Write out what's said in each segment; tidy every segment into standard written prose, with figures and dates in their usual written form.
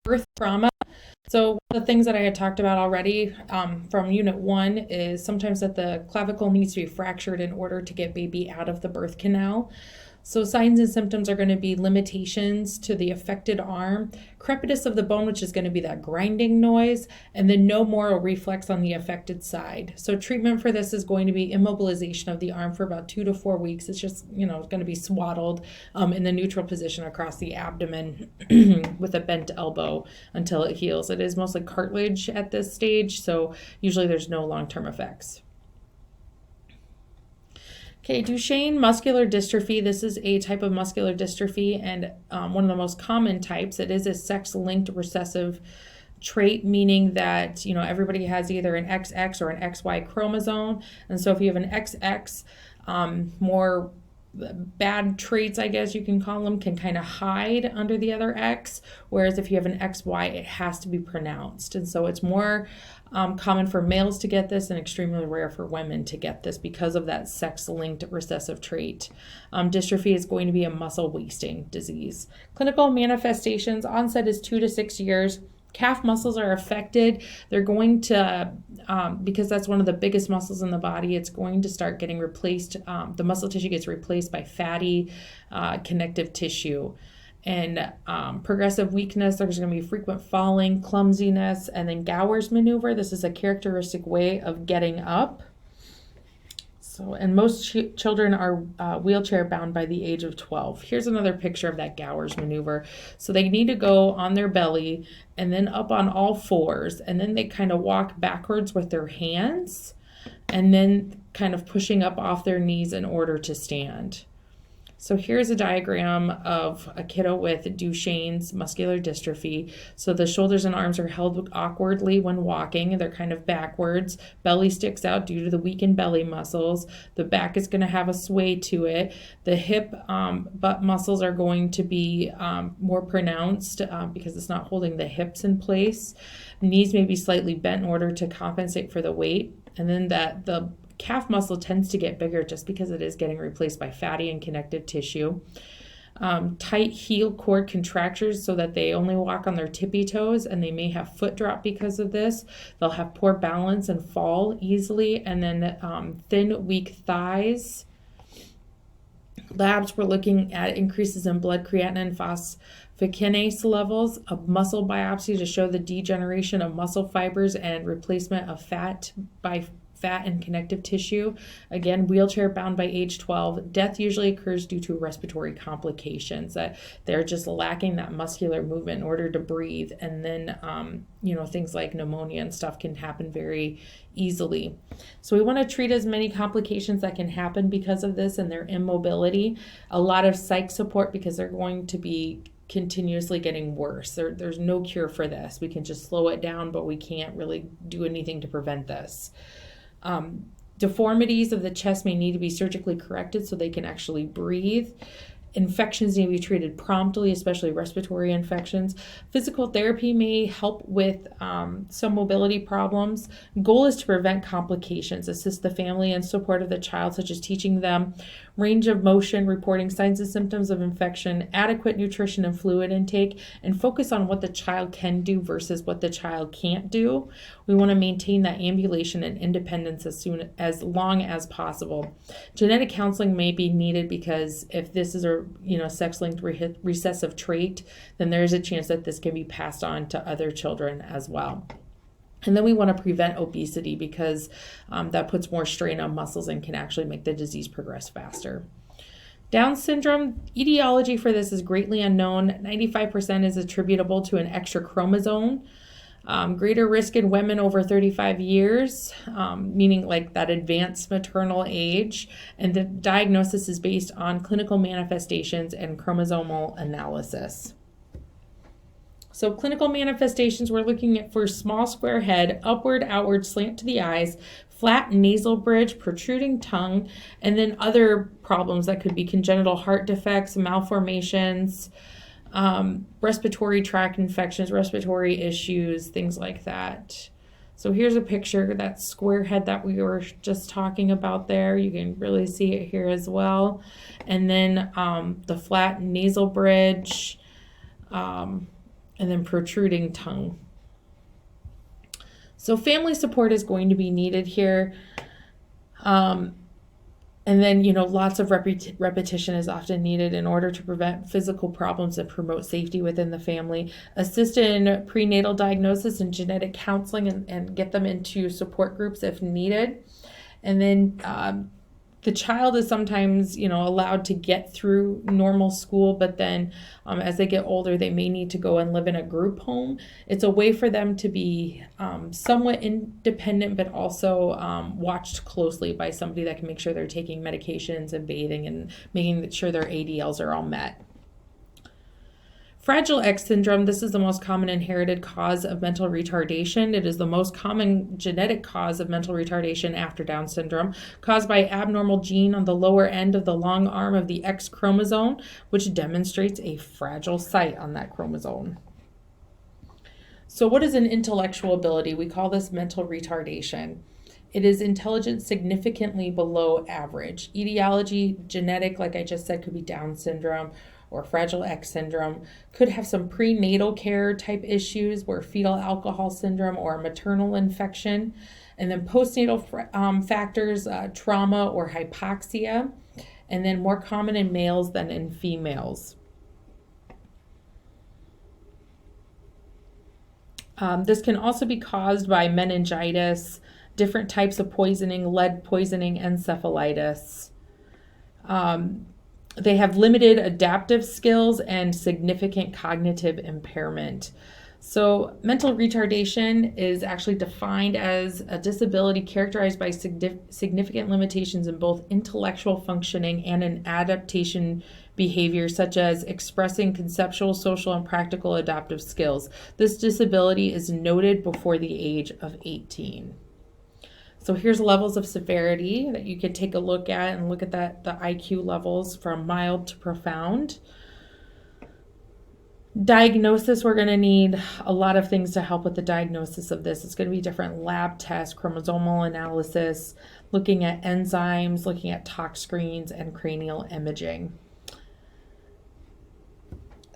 birth trauma. So one of the things that I had talked about already from Unit 1 is sometimes that the clavicle needs to be fractured in order to get baby out of the birth canal. So signs and symptoms are going to be limitations to the affected arm, crepitus of the bone, which is going to be that grinding noise, and then no moral reflex on the affected side. So treatment for this is going to be immobilization of the arm for about 2 to 4 weeks. It's just, it's going to be swaddled in the neutral position across the abdomen with a bent elbow until it heals. It is mostly cartilage at this stage, so usually there's no long-term effects. Okay, Duchenne muscular dystrophy. This is a type of muscular dystrophy and one of the most common types. It is a sex-linked recessive trait, meaning that, everybody has either an XX or an XY chromosome. And so if you have an XX, more bad traits, I guess you can call them, can kind of hide under the other X, whereas if you have an XY, it has to be pronounced. And so it's more common for males to get this and extremely rare for women to get this because of that sex-linked recessive trait. Dystrophy is going to be a muscle wasting disease. Clinical manifestations, onset is 2 to 6 years. Calf muscles are affected. They're going to, because that's one of the biggest muscles in the body, it's going to start getting replaced. The muscle tissue gets replaced by fatty connective tissue. And progressive weakness, there's going to be frequent falling, clumsiness, and then Gower's maneuver. This is a characteristic way of getting up. So, and most children are wheelchair bound by the age of 12. Here's another picture of that Gower's maneuver. So they need to go on their belly and then up on all fours, and then they kind of walk backwards with their hands and then kind of pushing up off their knees in order to stand. So here's a diagram of a kiddo with Duchenne's muscular dystrophy. So the shoulders and arms are held awkwardly when walking. They're kind of backwards. Belly sticks out due to the weakened belly muscles. The back is going to have a sway to it. The hip butt muscles are going to be more pronounced because it's not holding the hips in place. Knees may be slightly bent in order to compensate for the weight. And then the calf muscle tends to get bigger just because it is getting replaced by fatty and connective tissue. Tight heel cord contractures so that they only walk on their tippy toes, and they may have foot drop because of this. They'll have poor balance and fall easily. And then thin, weak thighs. Labs, we're looking at increases in blood creatinine phosphokinase levels, a muscle biopsy to show the degeneration of muscle fibers and replacement of fat by fat and connective tissue. Again, wheelchair bound by age 12. Death usually occurs due to respiratory complications, that they're just lacking that muscular movement in order to breathe. And then, things like pneumonia and stuff can happen very easily. So we want to treat as many complications that can happen because of this and their immobility. A lot of psych support because they're going to be continuously getting worse. There's no cure for this. We can just slow it down, but we can't really do anything to prevent this. Deformities of the chest may need to be surgically corrected so they can actually breathe. Infections need to be treated promptly, especially respiratory infections. Physical therapy may help with some mobility problems. Goal is to prevent complications, assist the family in support of the child, such as teaching them range of motion, reporting signs and symptoms of infection, adequate nutrition and fluid intake, and focus on what the child can do versus what the child can't do. We want to maintain that ambulation and independence as long as possible. Genetic counseling may be needed because if this is a sex-linked recessive trait, then there is a chance that this can be passed on to other children as well. And then we want to prevent obesity because that puts more strain on muscles and can actually make the disease progress faster. Down syndrome, etiology for this is greatly unknown. 95% is attributable to an extra chromosome. Greater risk in women over 35 years, meaning like that advanced maternal age. And the diagnosis is based on clinical manifestations and chromosomal analysis. So clinical manifestations, we're looking at for small square head, upward, outward slant to the eyes, flat nasal bridge, protruding tongue, and then other problems that could be congenital heart defects, malformations, respiratory tract infections, respiratory issues, things like that. So here's a picture, that square head that we were just talking about there. You can really see it here as well. And then the flat nasal bridge, and then protruding tongue. So family support is going to be needed here. And then, lots of repetition is often needed in order to prevent physical problems and promote safety within the family. Assist in prenatal diagnosis and genetic counseling and get them into support groups if needed. And then the child is sometimes, allowed to get through normal school, but then as they get older, they may need to go and live in a group home. It's a way for them to be somewhat independent, but also watched closely by somebody that can make sure they're taking medications and bathing and making sure their ADLs are all met. Fragile X syndrome, this is the most common inherited cause of mental retardation. It is the most common genetic cause of mental retardation after Down syndrome, caused by abnormal gene on the lower end of the long arm of the X chromosome, which demonstrates a fragile site on that chromosome. So what is an intellectual ability? We call this mental retardation. It is intelligence significantly below average. Etiology, genetic, like I just said, could be Down syndrome or Fragile X syndrome, could have some prenatal care type issues where fetal alcohol syndrome or maternal infection, and then postnatal factors, trauma or hypoxia, and then more common in males than in females. This can also be caused by meningitis, different types of poisoning, lead poisoning, encephalitis. They have limited adaptive skills and significant cognitive impairment. So mental retardation is actually defined as a disability characterized by significant limitations in both intellectual functioning and in adaptation behavior, such as expressing conceptual, social, and practical adaptive skills. This disability is noted before the age of 18. So here's levels of severity that you could take a look at and look at the IQ levels from mild to profound. Diagnosis, we're going to need a lot of things to help with the diagnosis of this. It's going to be different lab tests, chromosomal analysis, looking at enzymes, looking at tox screens, and cranial imaging.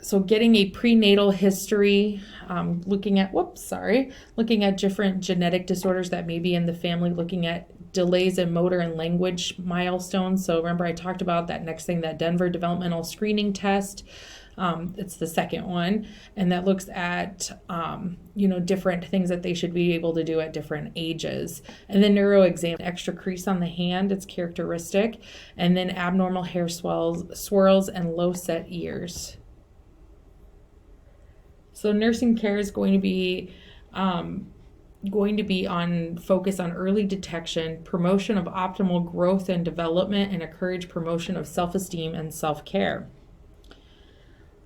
So getting a prenatal history, looking at different genetic disorders that may be in the family, looking at delays in motor and language milestones. So remember I talked about that next thing, that Denver Developmental Screening Test. It's the second one, and that looks at, different things that they should be able to do at different ages. And then neuro exam, extra crease on the hand, it's characteristic, and then abnormal hair swirls, and low set ears. So nursing care is going to be on focus on early detection, promotion of optimal growth and development, and encourage promotion of self-esteem and self-care.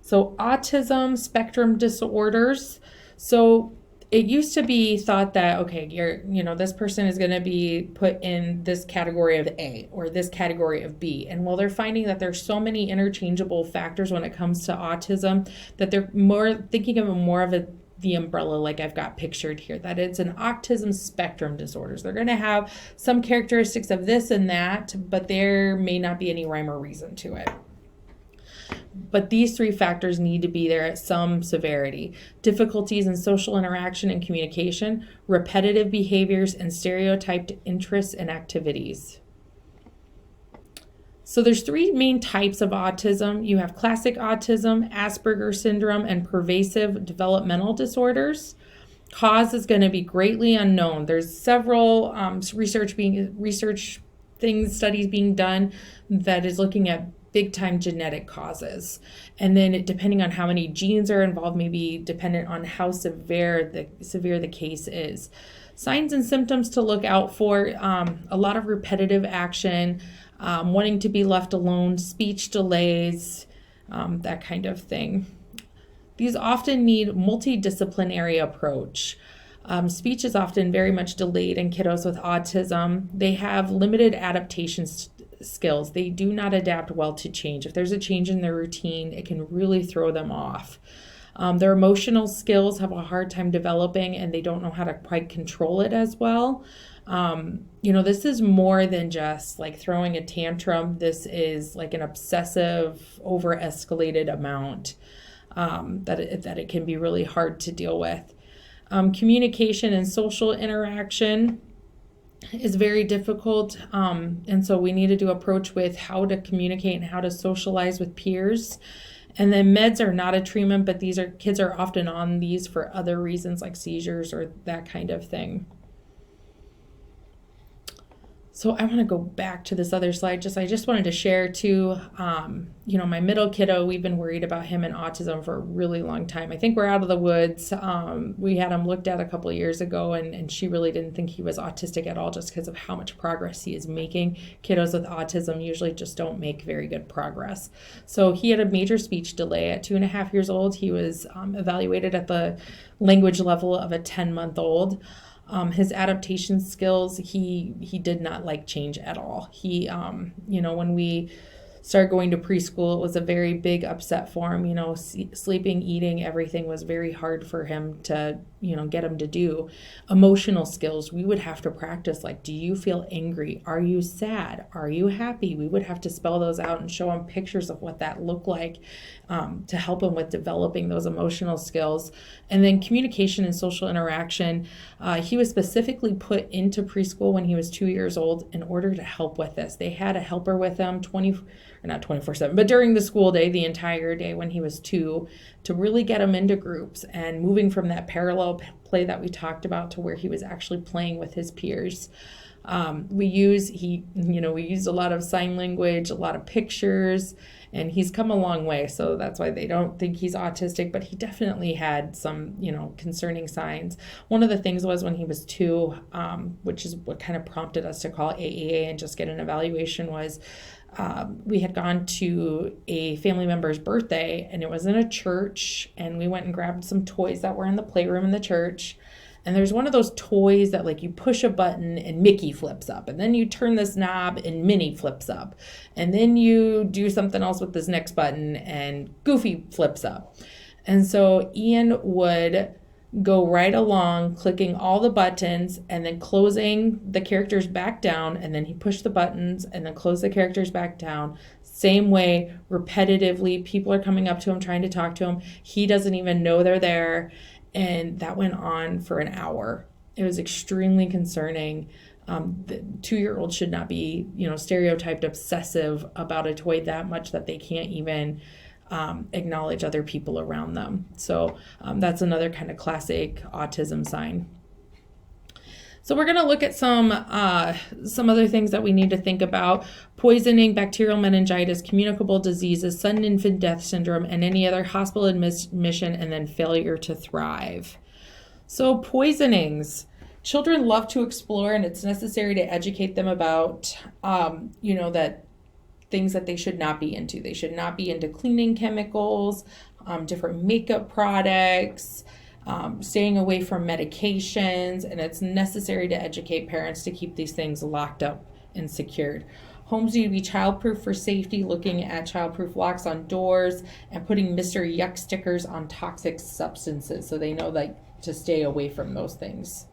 So autism spectrum disorders. So it used to be thought that, okay, this person is going to be put in this category of A or this category of B. And while they're finding that there's so many interchangeable factors when it comes to autism, that they're more thinking of the umbrella like I've got pictured here, that it's an autism spectrum disorders. They're going to have some characteristics of this and that, but there may not be any rhyme or reason to it. But these three factors need to be there at some severity: difficulties in social interaction and communication, repetitive behaviors, and stereotyped interests and activities. So there's three main types of autism. You have classic autism, Asperger's syndrome, and pervasive developmental disorders. Cause is going to be greatly unknown. There's several studies being done that is looking at big time genetic causes. And then depending on how many genes are involved, may be dependent on how severe the case is. Signs and symptoms to look out for: a lot of repetitive action, wanting to be left alone, speech delays, that kind of thing. These often need multidisciplinary approach. Speech is often very much delayed in kiddos with autism. They have limited adaptation skills. They do not adapt well to change. If there's a change in their routine, it can really throw them off. Their emotional skills have a hard time developing, and they don't know how to quite control it as well. This is more than just like throwing a tantrum. This is like an obsessive, over-escalated amount. that it can be really hard to deal with. Communication and social interaction is very difficult. And so we need to do approach with how to communicate and how to socialize with peers. And then meds are not a treatment, but kids are often on these for other reasons like seizures or that kind of thing. So I want to go back to this other slide. I just wanted to share too, my middle kiddo, we've been worried about him and autism for a really long time. I think we're out of the woods. We had him looked at a couple of years ago, and she really didn't think he was autistic at all just because of how much progress he is making. Kiddos with autism usually just don't make very good progress. So he had a major speech delay at 2.5 years old. He was evaluated at the language level of a 10-month-old. His adaptation skills, he did not like change at all. He, when we started going to preschool, it was a very big upset for him. Sleeping, eating, everything was very hard for him to, get him to do. Emotional skills, we would have to practice, like, do you feel angry? Are you sad? Are you happy? We would have to spell those out and show him pictures of what that looked like to help him with developing those emotional skills. And then communication and social interaction. He was specifically put into preschool when he was 2 years old in order to help with this. They had a helper with him not 24/7, but during the school day, the entire day when he was 2, to really get him into groups and moving from that parallel play that we talked about to where he was actually playing with his peers. We used a lot of sign language, a lot of pictures, and he's come a long way. So that's why they don't think he's autistic, but he definitely had some, concerning signs. One of the things was when he was 2, which is what kind of prompted us to call AAA and just get an evaluation, was we had gone to a family member's birthday, and it was in a church, and we went and grabbed some toys that were in the playroom in the church. And there's one of those toys that, like, you push a button and Mickey flips up, and then you turn this knob and Minnie flips up, and then you do something else with this next button and Goofy flips up. And so Ian would go right along clicking all the buttons and then closing the characters back down, and then he pushed the buttons and then closed the characters back down. Same way, repetitively. People are coming up to him trying to talk to him. He doesn't even know they're there. And that went on for an hour. It was extremely concerning. The 2-year-old should not be, stereotyped obsessive about a toy that much that they can't even acknowledge other people around them. So that's another kind of classic autism sign. So we're going to look at some other things that we need to think about: poisoning, bacterial meningitis, communicable diseases, sudden infant death syndrome, and any other hospital admission, and then failure to thrive. So poisonings. Children love to explore, and it's necessary to educate them about, that things that they should not be into. They should not be into cleaning chemicals, different makeup products, staying away from medications, and it's necessary to educate parents to keep these things locked up and secured. Homes need to be childproof for safety, looking at childproof locks on doors and putting Mr. Yuck stickers on toxic substances so they know to stay away from those things.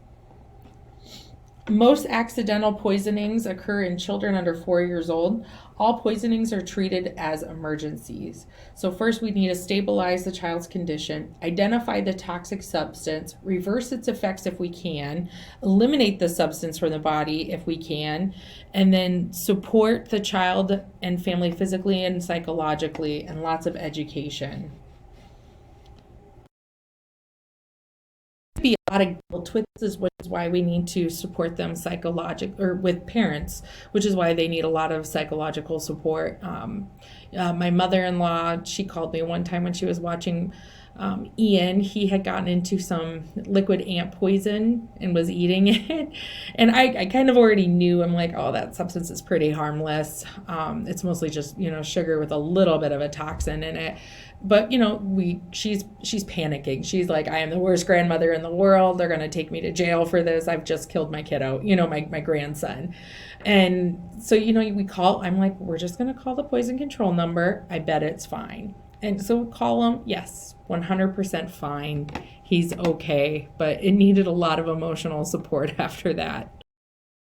Most accidental poisonings occur in children under 4 years old. All poisonings are treated as emergencies. So first we need to stabilize the child's condition, identify the toxic substance, reverse its effects if we can, eliminate the substance from the body if we can, and then support the child and family physically and psychologically, and lots of education. Be a lot of guilt with this, which is why we need to support them with parents, which is why they need a lot of psychological support. My mother-in-law, she called me one time when she was watching Ian. He had gotten into some liquid ant poison and was eating it, and I kind of already knew. I'm like, oh, that substance is pretty harmless. It's mostly just sugar with a little bit of a toxin in it. But she's panicking. She's like, I am the worst grandmother in the world. They're gonna take me to jail for this. I've just killed my kiddo, my grandson. And so we call. I'm like, we're just gonna call the poison control number. I bet it's fine. And so call him. Yes, 100% fine. He's okay. But it needed a lot of emotional support after that.